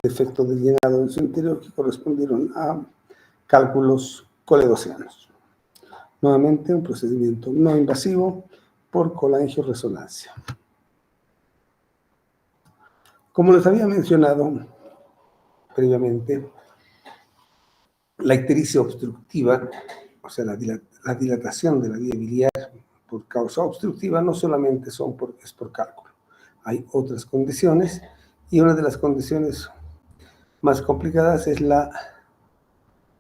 defecto del llenado en su interior que correspondieron a cálculos coledocianos. Nuevamente, un procedimiento no invasivo por colangioresonancia. Como les había mencionado previamente, la ictericia obstructiva, o sea, la dilatación de la vía biliar por causa obstructiva, no solamente es por cálculo. Hay otras condiciones, y una de las condiciones más complicadas es la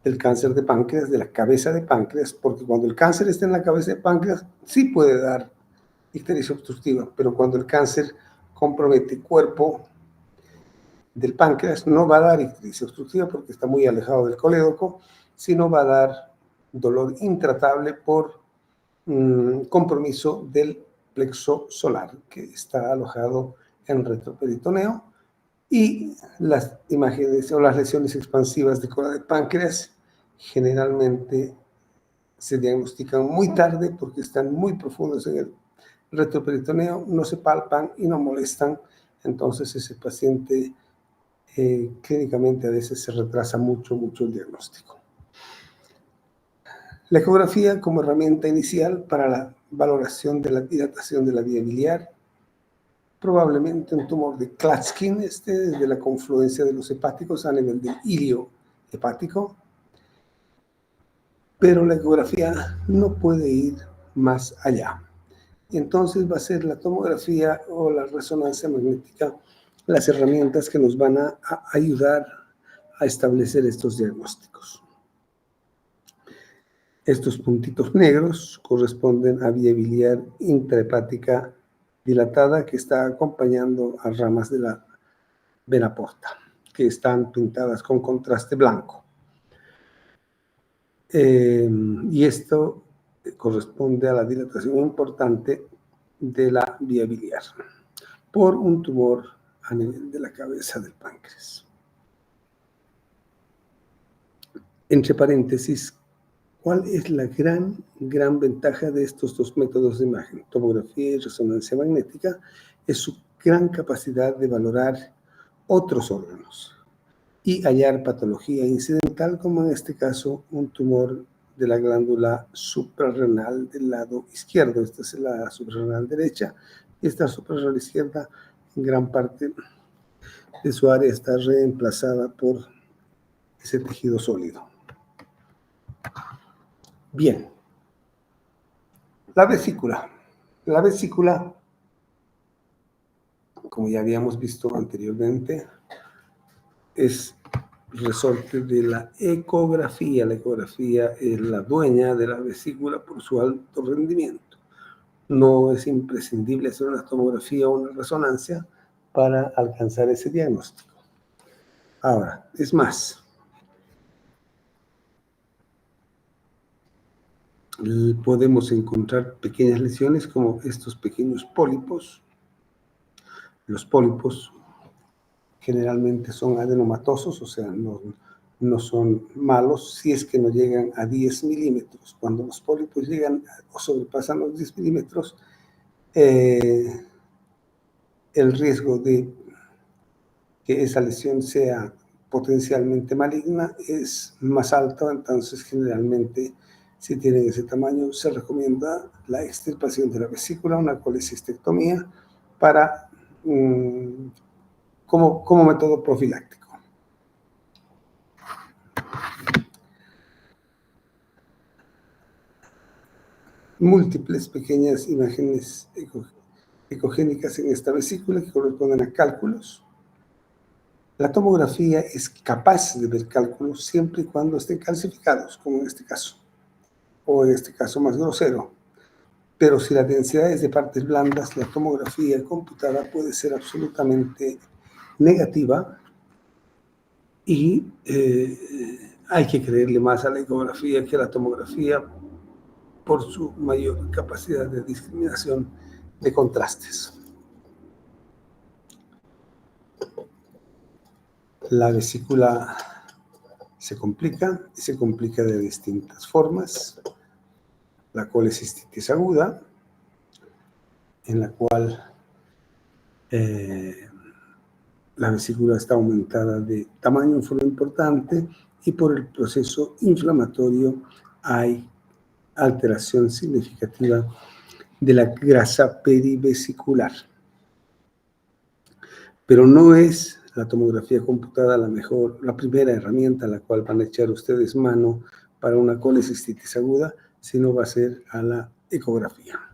del cáncer de páncreas, de la cabeza de páncreas, porque cuando el cáncer está en la cabeza de páncreas, sí puede dar ictericia obstructiva, pero cuando el cáncer compromete el cuerpo del páncreas, no va a dar ictericia obstructiva porque está muy alejado del colédoco, sino va a dar dolor intratable por compromiso del plexo solar, que está alojado en el retroperitoneo, y las imágenes o las lesiones expansivas de cola de páncreas generalmente se diagnostican muy tarde porque están muy profundos en el retroperitoneo, no se palpan y no molestan. Entonces ese paciente clínicamente a veces se retrasa mucho el diagnóstico. La ecografía como herramienta inicial para la valoración de la dilatación de la vía biliar, probablemente un tumor de Klatskin, desde la confluencia de los hepáticos a nivel del ilio hepático, pero la ecografía no puede ir más allá. Y entonces va a ser la tomografía o la resonancia magnética las herramientas que nos van a ayudar a establecer estos diagnósticos. Estos puntitos negros corresponden a vía biliar intrahepática dilatada que está acompañando a ramas de la vena porta, que están pintadas con contraste blanco. Y esto corresponde a la dilatación importante de la vía biliar por un tumor a nivel de la cabeza del páncreas. Entre paréntesis, ¿cuál es la gran ventaja de estos dos métodos de imagen, tomografía y resonancia magnética? Es su gran capacidad de valorar otros órganos y hallar patología incidental, como en este caso un tumor de la glándula suprarrenal del lado izquierdo. Esta es la suprarrenal derecha y esta suprarrenal izquierda, en gran parte de su área, está reemplazada por ese tejido sólido. Bien, la vesícula. La vesícula, como ya habíamos visto anteriormente, es resorte de la ecografía. La ecografía es la dueña de la vesícula por su alto rendimiento. No es imprescindible hacer una tomografía o una resonancia para alcanzar ese diagnóstico. Ahora, es más, podemos encontrar pequeñas lesiones como estos pequeños pólipos. Los pólipos generalmente son adenomatosos, o sea, no son malos si es que no llegan a 10 milímetros. Cuando los pólipos llegan o sobrepasan los 10 milímetros, el riesgo de que esa lesión sea potencialmente maligna es más alto. Entonces generalmente, si tienen ese tamaño, se recomienda la extirpación de la vesícula, una colecistectomía, como método profiláctico. Múltiples pequeñas imágenes ecogénicas en esta vesícula que corresponden a cálculos. La tomografía es capaz de ver cálculos siempre y cuando estén calcificados, como en este caso, o en este caso más grosero. Pero si la densidad es de partes blandas, la tomografía computada puede ser absolutamente negativa y hay que creerle más a la ecografía que a la tomografía por su mayor capacidad de discriminación de contrastes. La vesícula se complica de distintas formas. La colecistitis aguda, en la cual la vesícula está aumentada de tamaño en forma importante y por el proceso inflamatorio hay alteración significativa de la grasa perivesicular. Pero no es la tomografía computada la primera herramienta a la cual van a echar ustedes mano para una colecistitis aguda, sino va a ser a la ecografía.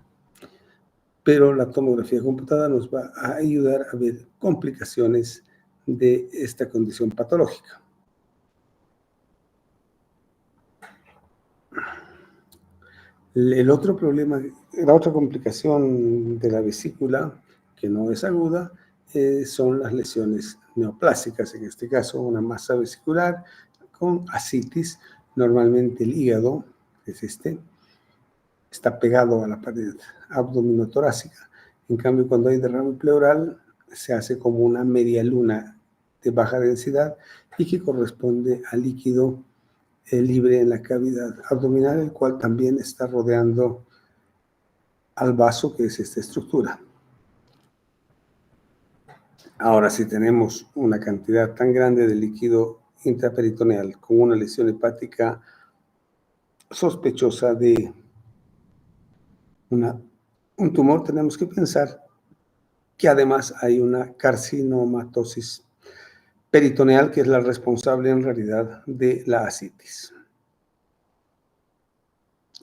Pero la tomografía computada nos va a ayudar a ver complicaciones de esta condición patológica. El otro problema, la otra complicación de la vesícula, que no es aguda, son las lesiones neoplásicas, en este caso una masa vesicular con ascitis. Normalmente el hígado, que es está pegado a la pared abdominotorácica. En cambio, cuando hay derrame pleural, se hace como una media luna de baja densidad y que corresponde al líquido libre en la cavidad abdominal, el cual también está rodeando al vaso, que es esta estructura. Ahora, si tenemos una cantidad tan grande de líquido intraperitoneal con una lesión hepática sospechosa de un tumor, tenemos que pensar que además hay una carcinomatosis peritoneal, que es la responsable en realidad de la ascitis.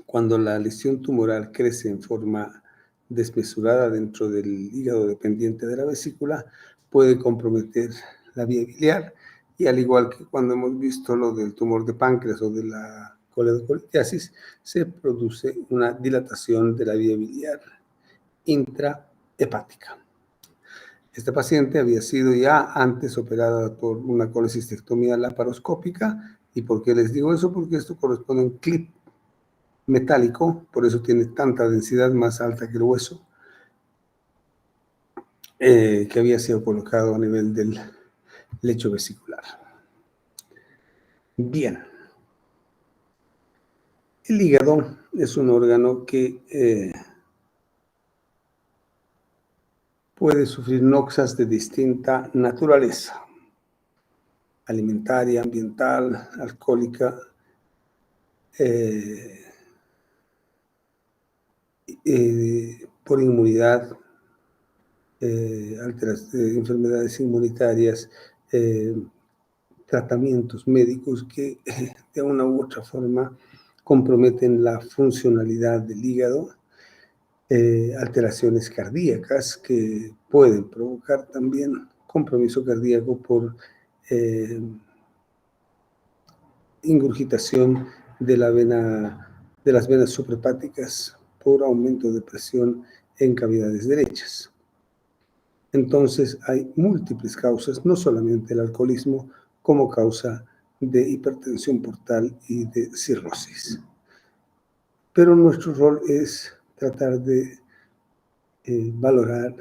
Cuando la lesión tumoral crece en forma desmesurada dentro del hígado dependiente de la vesícula, puede comprometer la vía biliar, y al igual que cuando hemos visto lo del tumor de páncreas o de la coledocolitiasis, se produce una dilatación de la vía biliar intrahepática. Esta paciente había sido ya antes operada por una colecistectomía laparoscópica. ¿Y por qué les digo eso? Porque esto corresponde a un clip metálico, por eso tiene tanta densidad, más alta que el hueso, que había sido colocado a nivel del lecho vesicular. Bien. El hígado es un órgano que puede sufrir noxas de distinta naturaleza: alimentaria, ambiental, alcohólica, por inmunidad, enfermedades inmunitarias, tratamientos médicos que de una u otra forma comprometen la funcionalidad del hígado, alteraciones cardíacas que pueden provocar también compromiso cardíaco por ingurgitación de las venas suprahepáticas por aumento de presión en cavidades derechas. Entonces hay múltiples causas, no solamente el alcoholismo, como causa de hipertensión portal y de cirrosis. Pero nuestro rol es tratar de valorar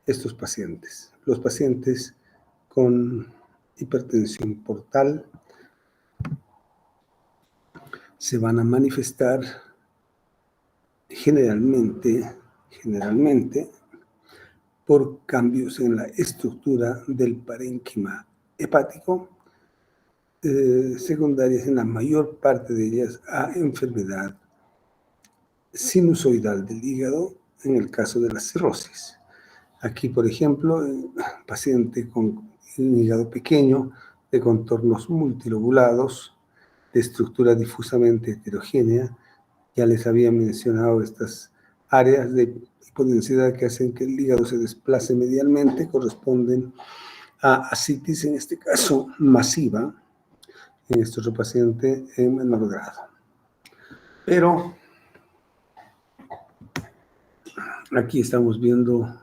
estos pacientes. Los pacientes con hipertensión portal se van a manifestar generalmente por cambios en la estructura del parénquima hepático, secundarias en la mayor parte de ellas a enfermedad sinusoidal del hígado, en el caso de la cirrosis. Aquí, por ejemplo, paciente con un hígado pequeño, de contornos multilobulados, de estructura difusamente heterogénea. Ya les había mencionado estas áreas de hipodensidad que hacen que el hígado se desplace medialmente, corresponden a ascitis, en este caso masiva, en este otro paciente en menor grado. Pero aquí estamos viendo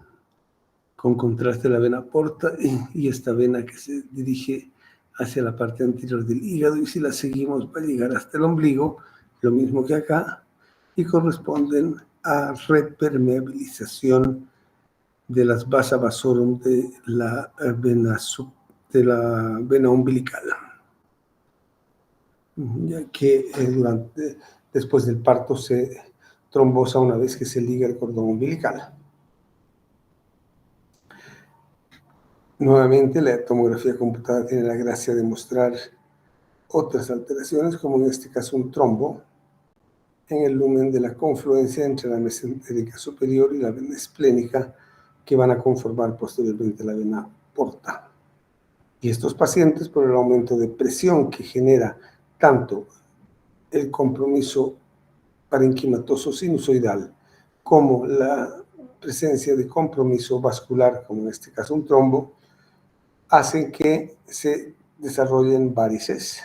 con contraste la vena porta y esta vena que se dirige hacia la parte anterior del hígado, y si la seguimos va a llegar hasta el ombligo, lo mismo que acá, y corresponden a repermeabilización de las vasa vasorum de la vena umbilical, ya que después del parto se trombosa una vez que se liga el cordón umbilical. Nuevamente, la tomografía computada tiene la gracia de mostrar otras alteraciones, como en este caso un trombo en el lumen de la confluencia entre la mesentérica superior y la vena esplénica, que van a conformar posteriormente la vena porta. Y estos pacientes, por el aumento de presión que genera tanto el compromiso parenquimatoso sinusoidal como la presencia de compromiso vascular, como en este caso un trombo, hacen que se desarrollen varices.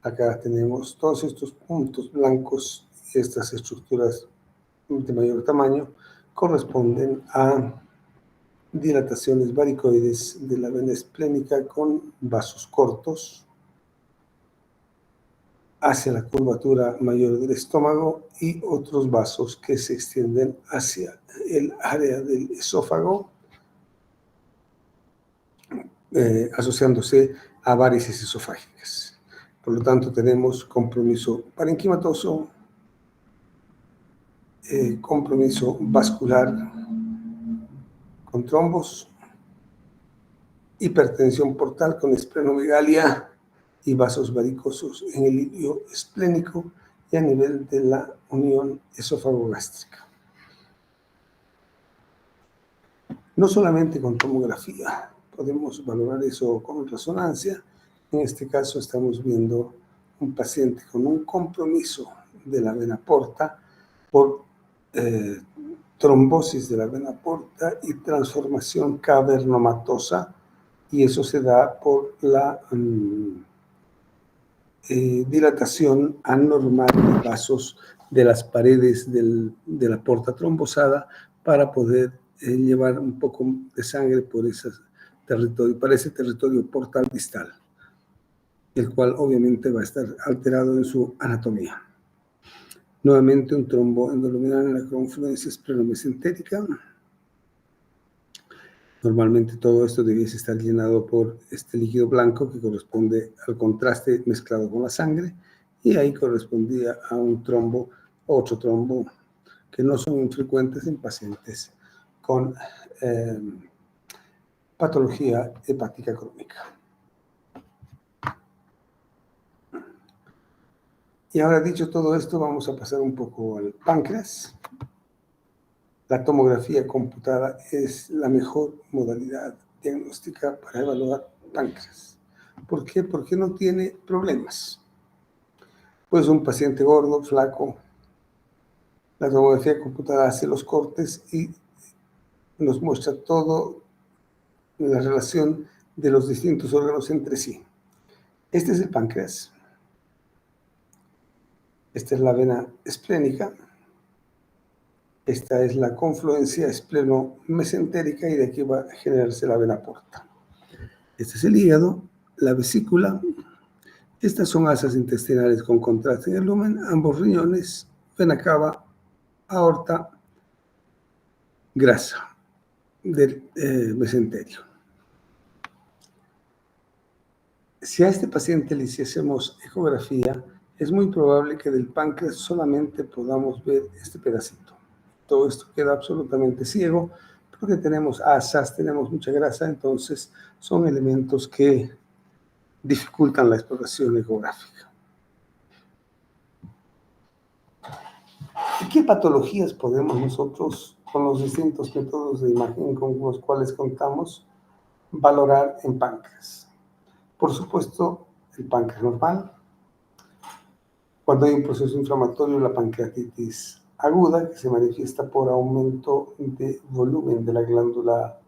Acá tenemos todos estos puntos blancos, estas estructuras de mayor tamaño corresponden a dilataciones varicoides de la vena esplénica con vasos cortos hacia la curvatura mayor del estómago y otros vasos que se extienden hacia el área del esófago, asociándose a varices esofágicas. Por lo tanto, tenemos compromiso parenquimatoso, compromiso vascular con trombos, hipertensión portal con esplenomegalia y vasos varicosos en el ilio esplénico y a nivel de la unión esófago-gástrica. No solamente con tomografía podemos valorar eso con resonancia. En este caso estamos viendo un paciente con un compromiso de la vena porta por trombosis de la vena porta y transformación cavernomatosa, y eso se da por la dilatación anormal de vasos de las paredes de la porta trombosada para poder llevar un poco de sangre por ese territorio, para ese territorio portal distal, el cual obviamente va a estar alterado en su anatomía. Nuevamente un trombo endoluminal en la confluencia esplenomesenterica. Normalmente todo esto debiese estar llenado por este líquido blanco que corresponde al contraste mezclado con la sangre, y ahí correspondía a un trombo, otro trombo, que no son infrecuentes en pacientes con patología hepática crónica. Y ahora, dicho todo esto, vamos a pasar un poco al páncreas. La tomografía computada es la mejor modalidad diagnóstica para evaluar páncreas. ¿Por qué? Porque no tiene problemas. Pues un paciente gordo, flaco, la tomografía computada hace los cortes y nos muestra todo la relación de los distintos órganos entre sí. Este es el páncreas. Esta es la vena esplénica. Esta es la confluencia espleno-mesentérica y de aquí va a generarse la vena porta. Este es el hígado, la vesícula. Estas son asas intestinales con contraste en el lumen, ambos riñones, vena cava, aorta, grasa del mesenterio. Si a este paciente le hiciésemos ecografía, es muy probable que del páncreas solamente podamos ver este pedacito. Todo esto queda absolutamente ciego porque tenemos asas, tenemos mucha grasa, entonces son elementos que dificultan la exploración ecográfica. ¿Y qué patologías podemos nosotros, con los distintos métodos de imagen con los cuales contamos, valorar en páncreas? Por supuesto, el páncreas normal. Cuando hay un proceso inflamatorio, la pancreatitis aguda, que se manifiesta por aumento de volumen de la glándula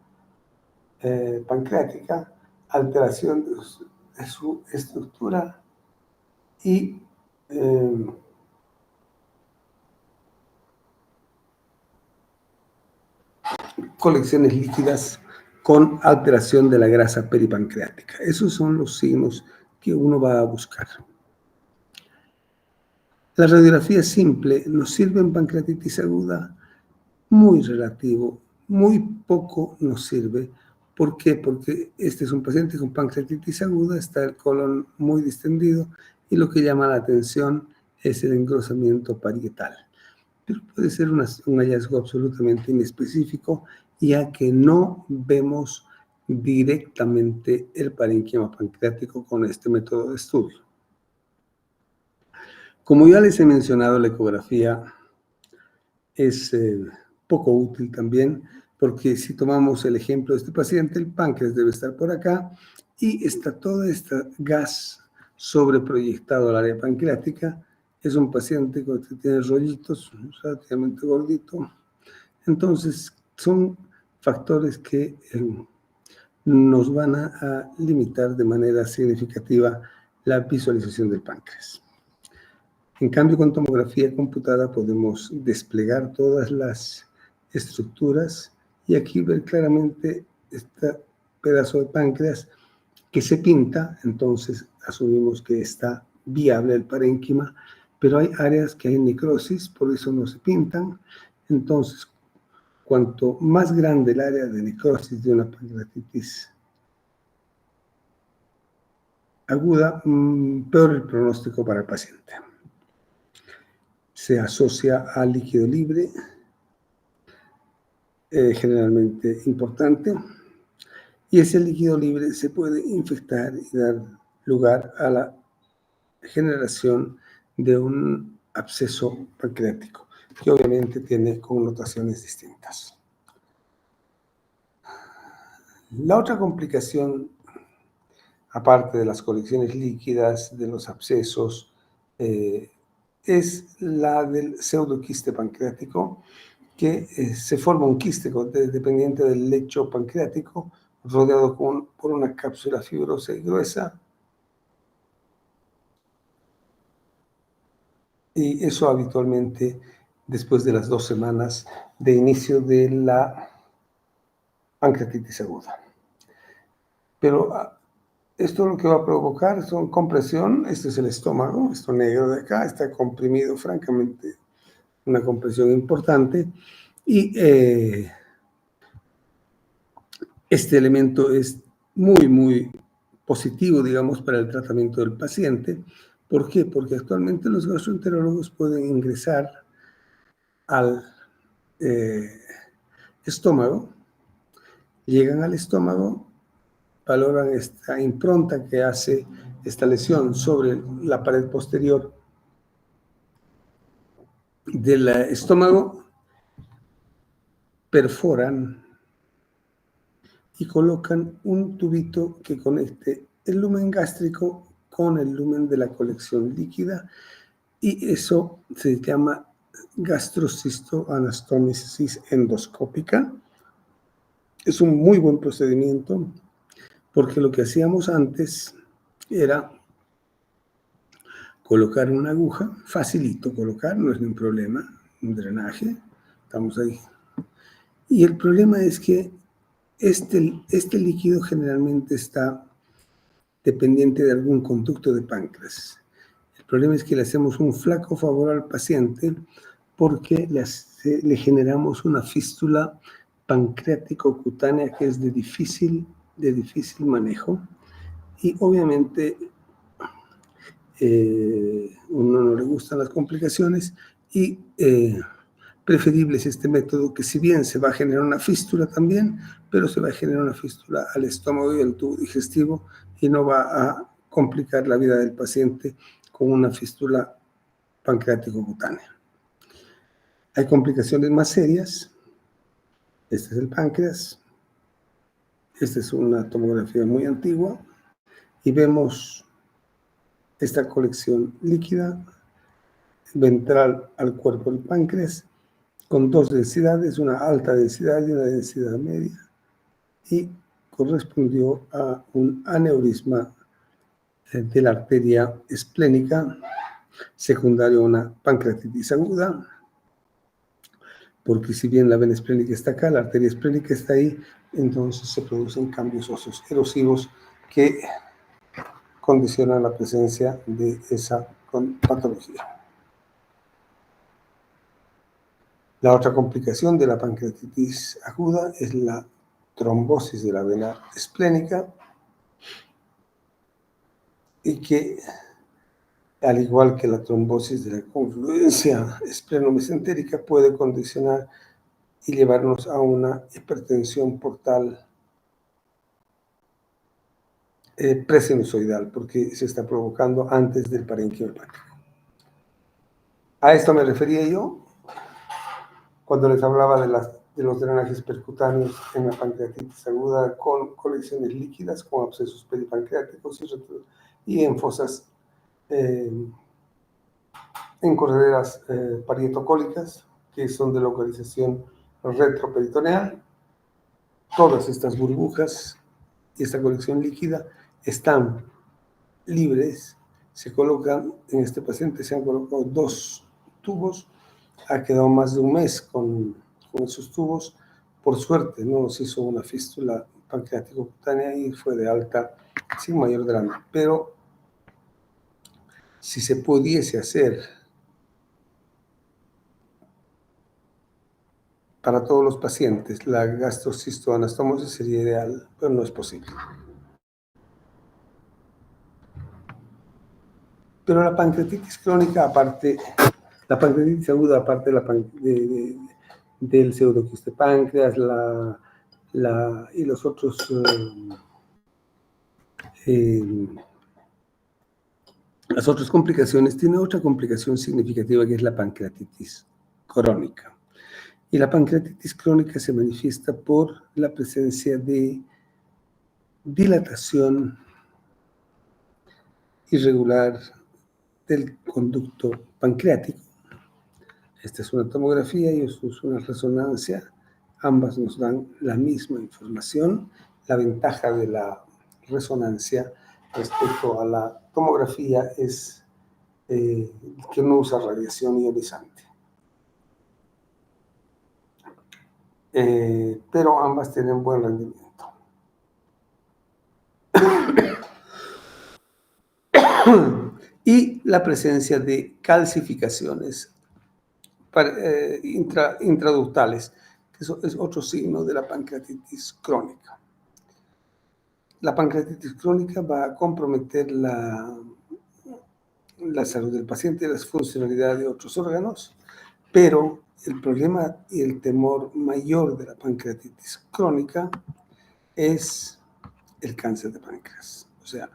pancreática, alteración de su estructura y colecciones líquidas con alteración de la grasa peripancreática. Esos son los signos que uno va a buscar. La radiografía simple nos sirve en pancreatitis aguda, muy relativo, muy poco nos sirve. ¿Por qué? Porque este es un paciente con pancreatitis aguda, está el colon muy distendido y lo que llama la atención es el engrosamiento parietal. Pero puede ser un hallazgo absolutamente inespecífico, ya que no vemos directamente el parénquima pancreático con este método de estudio. Como ya les he mencionado, la ecografía es poco útil también, porque si tomamos el ejemplo de este paciente, el páncreas debe estar por acá y está todo este gas sobreproyectado al área pancreática. Es un paciente que tiene rollitos, relativamente gordito. Entonces, son factores que nos van a limitar de manera significativa la visualización del páncreas. En cambio, con tomografía computada podemos desplegar todas las estructuras y aquí ver claramente este pedazo de páncreas que se pinta, entonces asumimos que está viable el parénquima, pero hay áreas que hay necrosis, por eso no se pintan. Entonces, cuanto más grande el área de necrosis de una pancreatitis aguda, peor el pronóstico para el paciente. Se asocia al líquido libre, generalmente importante, y ese líquido libre se puede infectar y dar lugar a la generación de un absceso pancreático, que obviamente tiene connotaciones distintas. La otra complicación, aparte de las colecciones líquidas, de los abscesos, es la del pseudoquiste pancreático, que se forma un quiste dependiente del lecho pancreático, rodeado por una cápsula fibrosa y gruesa. Y eso habitualmente después de las 2 semanas de inicio de la pancreatitis aguda. Pero esto lo que va a provocar son compresión. Este es el estómago, esto negro de acá, está comprimido, francamente, una compresión importante. Y este elemento es muy, muy positivo, digamos, para el tratamiento del paciente. ¿Por qué? Porque actualmente los gastroenterólogos pueden ingresar al estómago, llegan al estómago, valoran esta impronta que hace esta lesión sobre la pared posterior del estómago, perforan y colocan un tubito que conecte el lumen gástrico con el lumen de la colección líquida, y eso se llama gastrocistoanastomosis endoscópica. Es un muy buen procedimiento porque lo que hacíamos antes era colocar una aguja, facilito colocar, no es ningún problema, un drenaje, estamos ahí. Y el problema es que este líquido generalmente está dependiente de algún conducto de páncreas. El problema es que le hacemos un flaco favor al paciente porque le generamos una fístula pancreático-cutánea que es de difícil manejo, y obviamente uno no le gustan las complicaciones, y preferible es este método, que si bien se va a generar una fístula también, pero se va a generar una fístula al estómago y al tubo digestivo y no va a complicar la vida del paciente con una fístula pancreático-cutánea. Hay complicaciones más serias. Este es el páncreas. Esta es una tomografía muy antigua y vemos esta colección líquida ventral al cuerpo del páncreas con 2 densidades, una alta densidad y una densidad media, y correspondió a un aneurisma de la arteria esplénica secundario a una pancreatitis aguda, porque si bien la vena esplénica está acá, la arteria esplénica está ahí, entonces se producen cambios óseos erosivos que condicionan la presencia de esa patología. La otra complicación de la pancreatitis aguda es la trombosis de la vena esplénica, y que, al igual que la trombosis de la confluencia espleno-mesentérica, puede condicionar y llevarnos a una hipertensión portal presinusoidal, porque se está provocando antes del parénquima hepático. A esto me refería yo cuando les hablaba de los drenajes percutáneos en la pancreatitis aguda con colecciones líquidas, con abscesos peripancreáticos y en fosas, en correderas parietocólicas, que son de localización retroperitoneal. Todas estas burbujas y esta colección líquida están libres. Se colocan, en este paciente se han colocado 2 tubos, ha quedado más de un mes con esos tubos. Por suerte no nos hizo una fístula pancreático-cutánea y fue de alta sin mayor drama. Pero si se pudiese hacer para todos los pacientes la gastrocistoanastomosis sería ideal, pero no es posible. Pero la pancreatitis crónica, aparte, la pancreatitis aguda, aparte del pseudoquiste páncreas y los otros, las otras complicaciones, tiene otra complicación significativa que es la pancreatitis crónica. Y la pancreatitis crónica se manifiesta por la presencia de dilatación irregular del conducto pancreático. Esta es una tomografía y esto es una resonancia. Ambas nos dan la misma información. La ventaja de la resonancia respecto a la tomografía es que no usa radiación ionizante. Pero ambas tienen buen rendimiento. Y la presencia de calcificaciones intraductales, que eso es otro signo de la pancreatitis crónica. La pancreatitis crónica va a comprometer la salud del paciente y la funcionalidad de otros órganos, pero el problema y el temor mayor de la pancreatitis crónica es el cáncer de páncreas. O sea,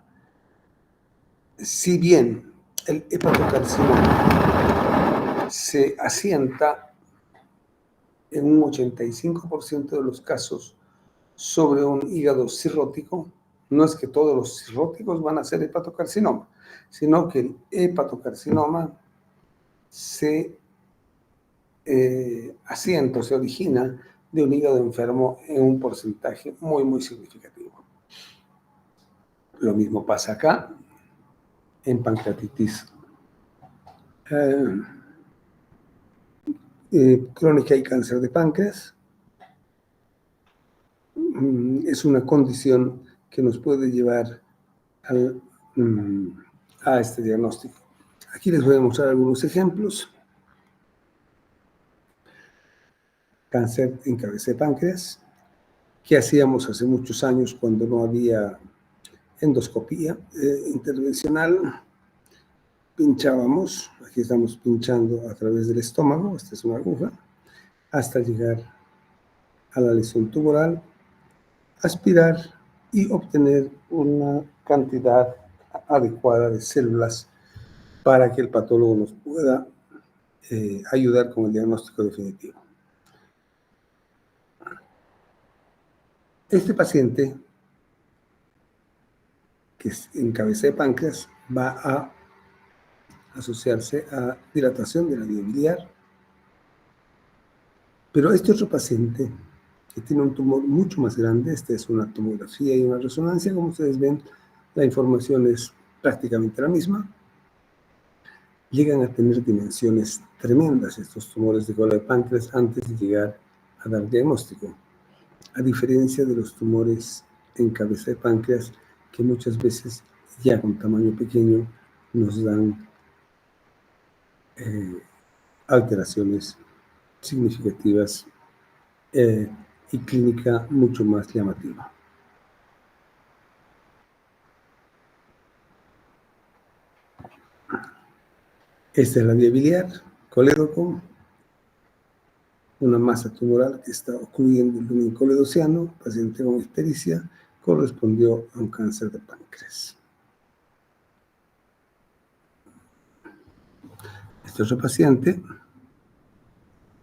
si bien el hepatocarcinoma se asienta en un 85% de los casos sobre un hígado cirrótico, no es que todos los cirróticos van a ser hepatocarcinoma, sino que el hepatocarcinoma se asienta, se origina de un hígado enfermo en un porcentaje muy, muy significativo. Lo mismo pasa acá, en pancreatitis crónica y cáncer de páncreas. Es una condición que nos puede llevar a este diagnóstico. Aquí les voy a mostrar algunos ejemplos. Cáncer en cabeza de páncreas, que hacíamos hace muchos años cuando no había endoscopía intervencional. Pinchábamos, aquí estamos pinchando a través del estómago, esta es una aguja, hasta llegar a la lesión tumoral, aspirar y obtener una cantidad adecuada de células para que el patólogo nos pueda ayudar con el diagnóstico definitivo. Este paciente, que es en cabeza de páncreas, va a asociarse a dilatación de la vía biliar, pero este otro paciente que tiene un tumor mucho más grande, esta es una tomografía y una resonancia, como ustedes ven, la información es prácticamente la misma, llegan a tener dimensiones tremendas estos tumores de cola de páncreas antes de llegar a dar diagnóstico, a diferencia de los tumores en cabeza de páncreas que muchas veces ya con tamaño pequeño nos dan alteraciones significativas y clínica mucho más llamativa. Esta es la vía biliar, colédoco, una masa tumoral que está ocurriendo el lumen coledociano, paciente con ictericia, correspondió a un cáncer de páncreas. Este otro paciente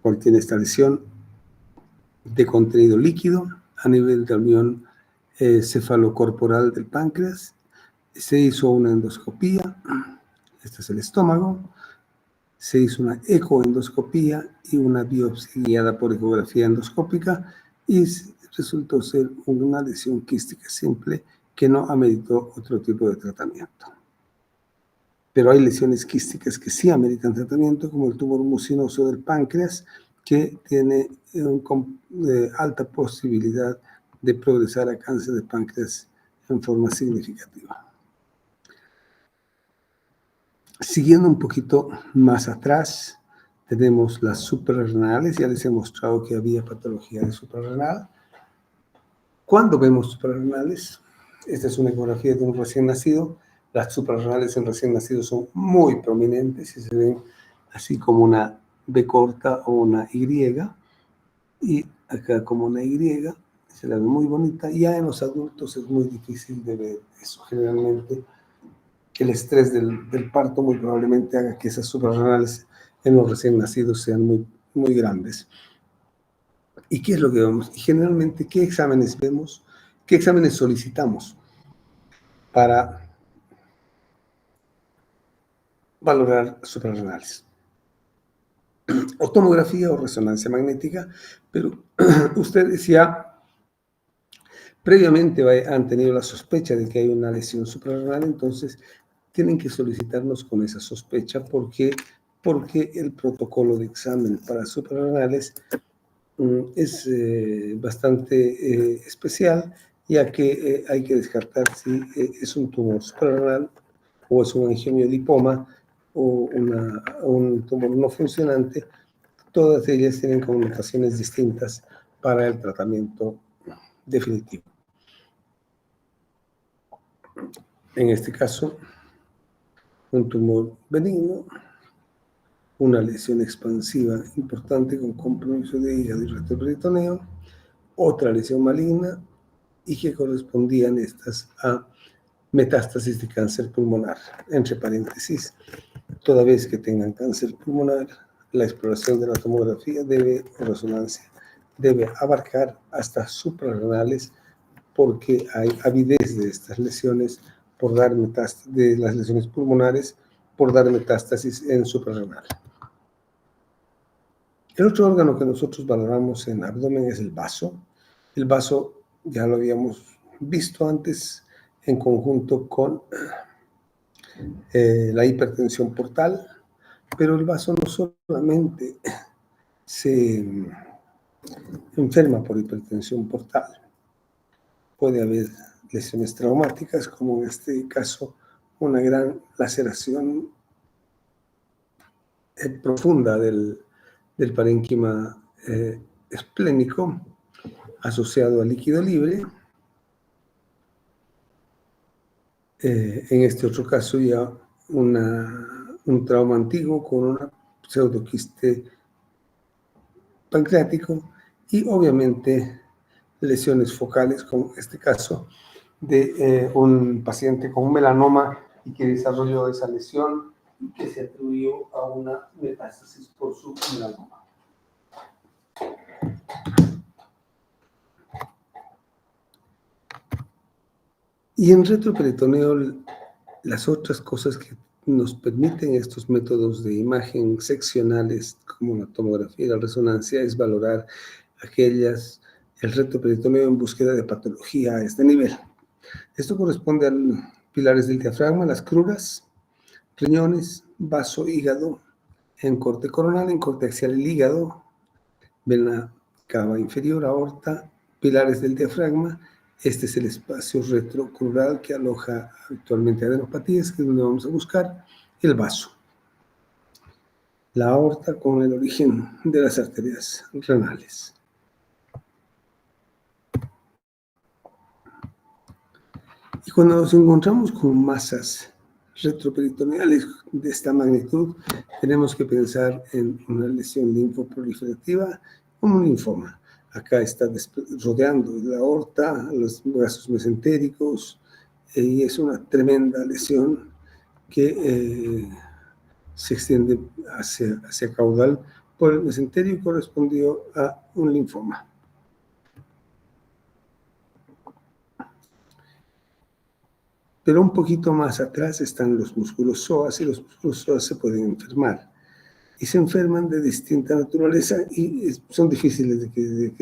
contiene esta lesión de contenido líquido a nivel de la unión cefalocorporal del páncreas. Se hizo una endoscopía, este es el estómago, se hizo una ecoendoscopía y una biopsia guiada por ecografía endoscópica y resultó ser una lesión quística simple que no ameritó otro tipo de tratamiento. Pero hay lesiones quísticas que sí ameritan tratamiento, como el tumor mucinoso del páncreas, que tiene alta posibilidad de progresar a cáncer de páncreas en forma significativa. Siguiendo un poquito más atrás, tenemos las suprarrenales. Ya les he mostrado que había patología de suprarrenal. ¿Cuándo vemos suprarrenales? Esta es una ecografía de un recién nacido. Las suprarrenales en recién nacidos son muy prominentes y se ven así como una B corta o una Y. Y acá como una Y, se la ve muy bonita. Ya en los adultos es muy difícil de ver eso. Generalmente que el estrés del parto muy probablemente haga que esas suprarrenales en los recién nacidos sean muy grandes. ¿Y qué es lo que vemos? Y generalmente, ¿qué exámenes vemos? ¿Qué exámenes solicitamos para valorar suprarrenales? O tomografía o resonancia magnética, pero ustedes ya previamente han tenido la sospecha de que hay una lesión suprarrenal, entonces tienen que solicitarnos con esa sospecha porque el protocolo de examen para suprarrenales es bastante especial, ya que hay que descartar si es un tumor suprarrenal o es un angiomiolipoma o un tumor no funcionante. Todas ellas tienen connotaciones distintas para el tratamiento definitivo. En este caso, un tumor benigno, una lesión expansiva importante con compromiso de hígado y retroperitoneo, otra lesión maligna y que correspondían estas a metástasis de cáncer pulmonar. Entre paréntesis, toda vez que tengan cáncer pulmonar, la exploración de la tomografía o resonancia debe abarcar hasta suprarrenales porque hay avidez de estas lesiones por dar metástasis, de las lesiones pulmonares por dar metástasis en suprarrenal. El otro órgano que nosotros valoramos en abdomen es el vaso. El vaso ya lo habíamos visto antes en conjunto con la hipertensión portal, pero el vaso no solamente se enferma por hipertensión portal, puede haber lesiones traumáticas, como en este caso una gran laceración profunda del parénquima esplénico asociado al líquido libre. En este otro caso ya un trauma antiguo con una pseudoquiste pancreático y obviamente lesiones focales, como en este caso de un paciente con melanoma y que desarrolló esa lesión y que se atribuyó a una metástasis por su melanoma. Y en retroperitoneo, las otras cosas que nos permiten estos métodos de imagen seccionales, como la tomografía y la resonancia, es valorar el retroperitoneo en búsqueda de patología a este nivel. Esto corresponde a los pilares del diafragma, las cruras, riñones, vaso, hígado, en corte coronal, en corte axial el hígado, vena cava inferior, aorta, pilares del diafragma. Este es el espacio retrocrural que aloja actualmente adenopatías, que es donde vamos a buscar el vaso. La aorta con el origen de las arterias renales. Y cuando nos encontramos con masas retroperitoneales de esta magnitud, tenemos que pensar en una lesión linfoproliferativa como un linfoma. acá está rodeando la aorta, los vasos mesentéricos, y es una tremenda lesión que se extiende hacia caudal por el mesenterio y correspondió a un linfoma. Pero un poquito más atrás están los músculos psoas, y los músculos psoas se pueden enfermar. Y se enferman de distinta naturaleza y son difíciles de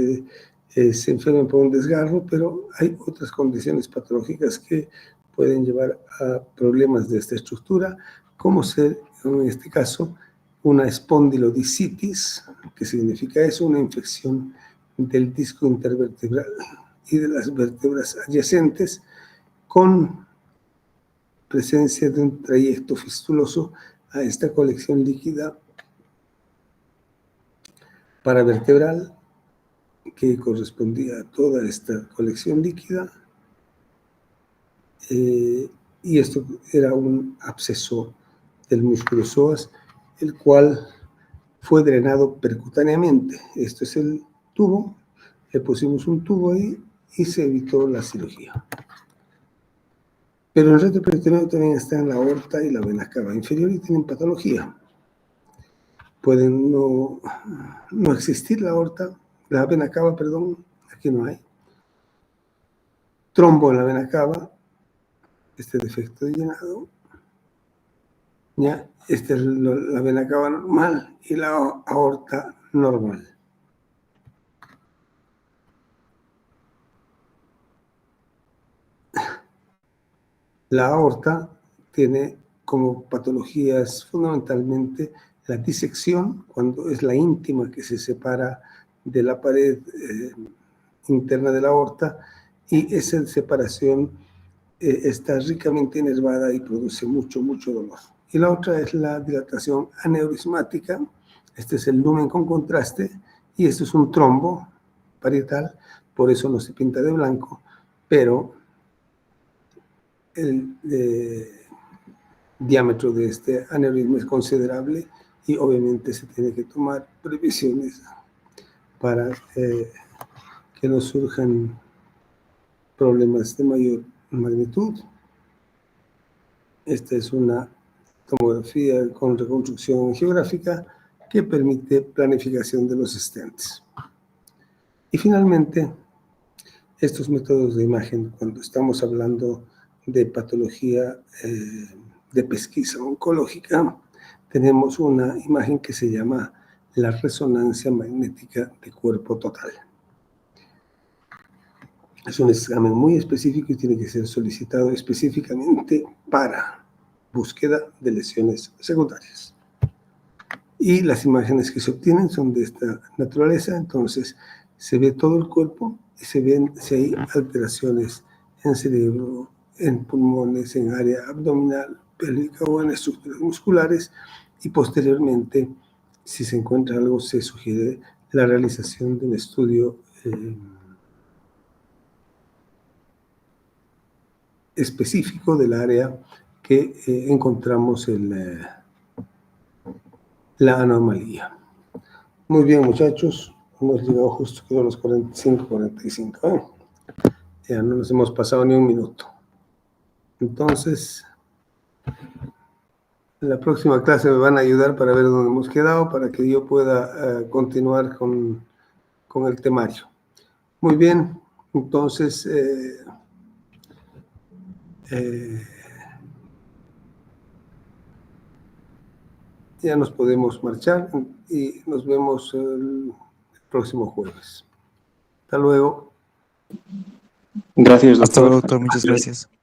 que se enfermen por un desgarro, pero hay otras condiciones patológicas que pueden llevar a problemas de esta estructura, como ser, en este caso, una espondilodiscitis, que significa eso, una infección del disco intervertebral y de las vértebras adyacentes, con presencia de un trayecto fistuloso a esta colección líquida paravertebral que correspondía a toda esta colección líquida, y esto era un absceso del músculo psoas, el cual fue drenado percutáneamente. Esto es el tubo, le pusimos un tubo ahí y se evitó la cirugía. Pero el retroperitoneum también está en la aorta y la vena cava inferior y tienen patología. Pueden no existir la vena cava, perdón, aquí no hay. Trombo en la vena cava, este defecto de llenado. Ya, esta es la vena cava normal y la aorta normal. La aorta tiene como patologías fundamentalmente la disección, cuando es la íntima que se separa de la pared interna de la aorta, y esa separación está ricamente inervada y produce mucho dolor. Y la otra es la dilatación aneurismática. Este es el lumen con contraste, y esto es un trombo parietal, por eso no se pinta de blanco, pero el diámetro de este aneurisma es considerable y obviamente se tiene que tomar previsiones para que no surjan problemas de mayor magnitud. Esta es una tomografía con reconstrucción geográfica que permite planificación de los stents. Y finalmente, estos métodos de imagen, cuando estamos hablando de patología de pesquisa oncológica, tenemos una imagen que se llama la resonancia magnética de cuerpo total. Es un examen muy específico y tiene que ser solicitado específicamente para búsqueda de lesiones secundarias. Y las imágenes que se obtienen son de esta naturaleza, entonces se ve todo el cuerpo y se ven si hay alteraciones en cerebro, en pulmones, en área abdominal, pélvica o en estructuras musculares, y posteriormente, si se encuentra algo, se sugiere la realización de un estudio específico del área que encontramos la anomalía. Muy bien, muchachos, hemos llegado justo a los 45. Ya no nos hemos pasado ni un minuto. Entonces, en la próxima clase me van a ayudar para ver dónde hemos quedado, para que yo pueda continuar con el temario. Muy bien, entonces ya nos podemos marchar y nos vemos el próximo jueves. Hasta luego. Gracias, doctor. Hasta luego, doctor. Muchas gracias.